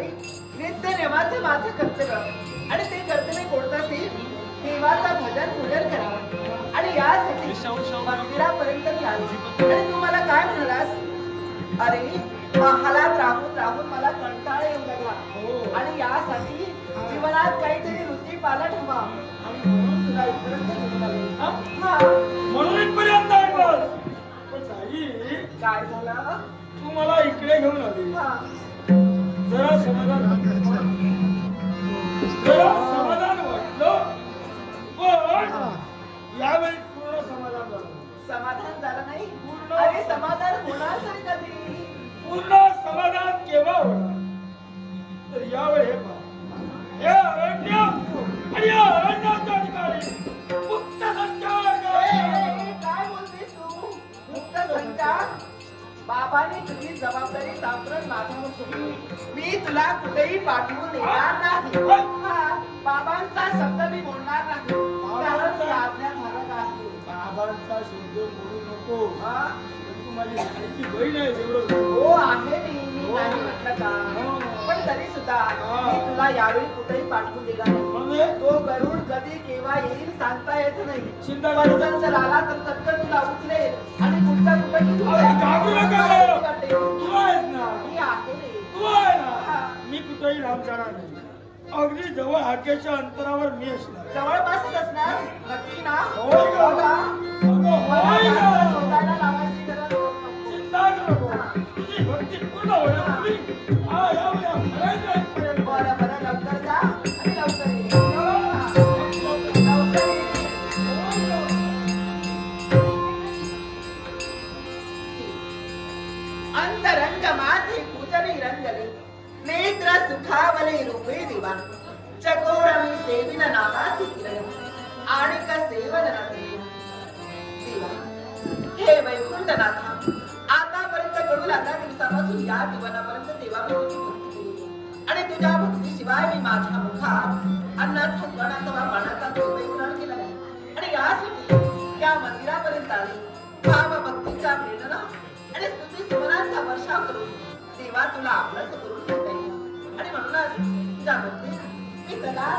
जावे नित्य नेमाचं माझं कर्तव्य आणि ते कर्तव्य कोणतं असेल देवाचं भजन पूजन करावं आणि यासाठी मंदिरापर्यंत मी आली आणि तू मला काय म्हणालास अरे महालात राहून राहून मला कंटाळा येऊ लागला आणि यासाठी जीवनात काहीतरी रुची पालट हवा आणि म्हणून तुला इथपर्यंत घेऊन आले म्हणून इथपर्यंत आलो पण ताई काय झालं तू मला इकडे घेऊन आली जरा समाधान वाटलं पण यावेळी पूर्ण समाधान झालं नाही अरे समाधान होणार तरी कधी पूर्ण समाधान केव्हा होणार तर यावेळी हे अरण्य आणि या अरण्याच्या ठिकाणी मुक्त संचार काय बोलतेस तू मुक्त संचार बाबाने तुझी जबाबदारी सापडत माझ्यावर सोपवली मी तुला कुठेही पाठवून देणार नाही बाबांचा शब्द मी बोलणार नाही कारण ती आज्ञा झालं आहे बाबांचा शब्द बोलू नको तू माझी लाडकी बहीण आहे एवढं हो आहे मी नाही म्हटलं का पण तरी सुद्धा मी तुला यावेळी कुठेही पाठवून दिला नाही तो गरुड कधी केव्हा येईल सांगता येत नाही पण जर आला तर चटकन तुला उचलेल आणि कुठं घाबरू नका तू आहेस ना मी आहे तू आहे ना मी कुठेही लांब जाणार नाही अगदी जवळ हाकेच्या अंतरावर मी असणार जवळपासच असणार नक्की ना शोधायला लावायची गरज चिंता नको तुझी भक्ती पूर्ण होण्यापूर्वी बरं बरं लवकर जा आणि लवकर अंतरंग माझे पूजने रंगले नेत्र सुखावले रूपे दिवा चकोर मी सेविन नामाची किरण आणिक सेवन दिवा हे वैकुंठनाथा आतापर्यंत कडू लागला दिवसापासून या जीवनापर्यंत देवा मी तुझी भक्ती केली आणि तुझ्या भक्तीशिवाय मी माझ्या मुखात अन्नाचा कण अथवा पाण्याचा ग्रहण केला नाही आणि यासाठी या मंदिरापर्यंत आले भाव भक्तीच्या प्रेरणा आणि स्तुती सुमनांचा वर्षाव करून देवा तुला आपलंच करून घेता येईल आणि म्हणूनच तुझ्या भक्ती मी सदा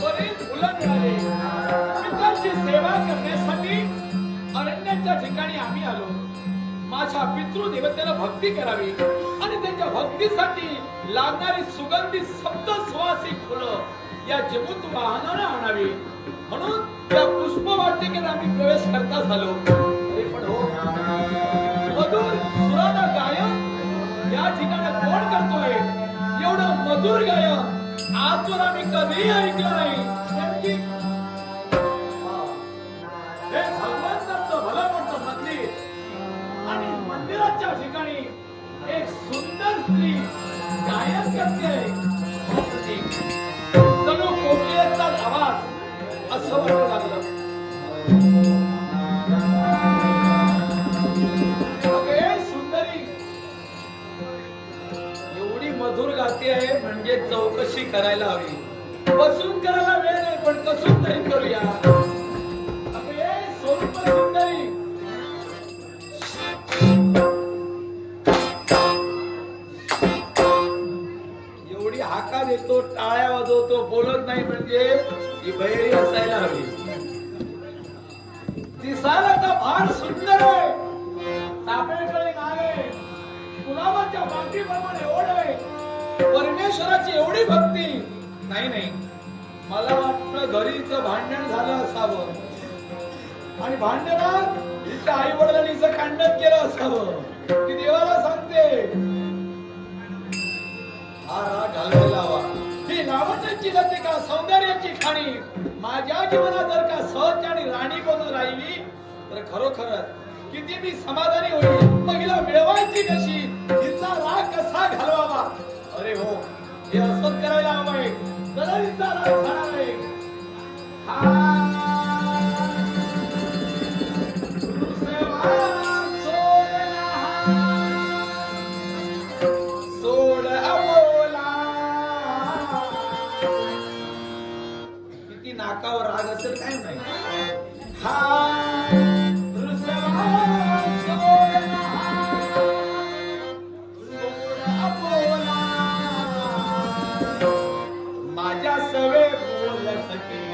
बरीच मुलं मिळाली. पितरांची सेवा करण्यासाठी अरण्याच्या ठिकाणी आम्ही आलो. माझ्या पितृदेवतेला भक्ती करावी आणि त्यांच्या भक्तीसाठी लागणारी सुगंधी सप्त सुवासिक फुलं या जमुत वाहनाने आणावी म्हणून त्या पुष्पवाटिकेत आम्ही प्रवेश करता झालो. अरे पण हो, मधुर सुराला गायन या ठिकाणी कोण करतोय? एवढं मधुर गायन आजवर आम्ही कधीही ऐकलं नाही. हे भगवंताचं भलं मोठं मंदिर आणि मंदिराच्या ठिकाणी एक सुंदर स्त्री गायन करते. जणू कोकिळेचा आवाज असं वाटू लागलं. अगे सुंदरी, एवढी मधुर गाते आहे म्हणजे चौकशी करायला हवी. बसून करायला वेळ नाही पण कसून तरी करूया. अगे स्वरूप सुंदरी, एवढी हाका देतो, टाळ्या वाजवतो, बोलत नाही म्हणजे ही बहिरी असायला हवी. दिसायला तर फार सुंदर आहे, तापेकडे नाग आहे, गुलाबाच्या बांधीप्रमाणे ओढ आहे, परमेश्वराची एवढी भक्ती. नाही नाही, मला वाटतं घरीचं भांडण झालं असावं आणि भांडणात तिच्या आई वडिलांनीचं खंडन केलं असावं. ती देवाला सांगते हा राग घालवायला हवा. ही लावण्याची लतिका, सौंदर्याची खाणी माझ्या जीवनात जर का सहज आणि राणी बनून राहिली तर खरोखरच किती मी समाधानी होईल. मग हिला मिळवायची कशी? हिचा राग कसा घालवावा? अरे हो, हे असंच करायला हवंय. तर हिचा राग खाणार आहे. सोड अबोला, किती नाकावर राग असेल काय नाही. माझ्या सवे बोल सके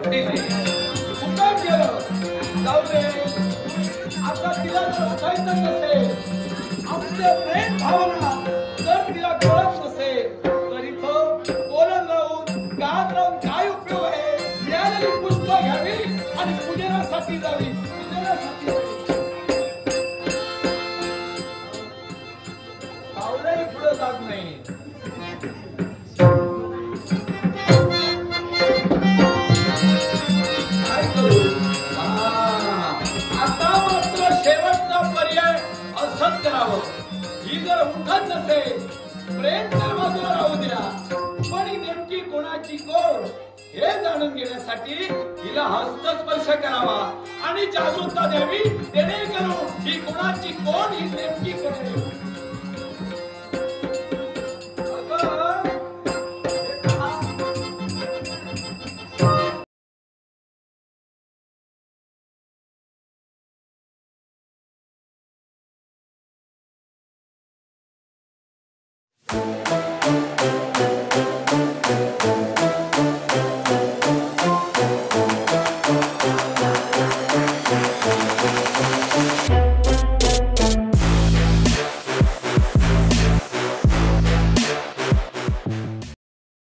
वडील कुठं गेलं जाऊ दे. आता तिला जर उठायचं नसेल, आमचं प्रेम भावना जर तिला कळत नसेल, तर इथं बोलत राहून गात राहून काय उपयोग आहे. मिळालेली पुष्प घ्यावी आणि पूजनासाठी जावी. पावलंही पुढे जात नाही. काय करू? आता मात्र शेवटचा पर्याय असंच करावं. ही जर उठत नसेल, प्रेम तर बाजूला राहू द्या, पण ही नेमकी कोणाची कोण हे जाणून घेण्यासाठी हिला हस्तस्पर्श करावा आणि जागरूकता द्यावी, जेणेकरून ही कोणाची कोण ही नेमकी कळेल.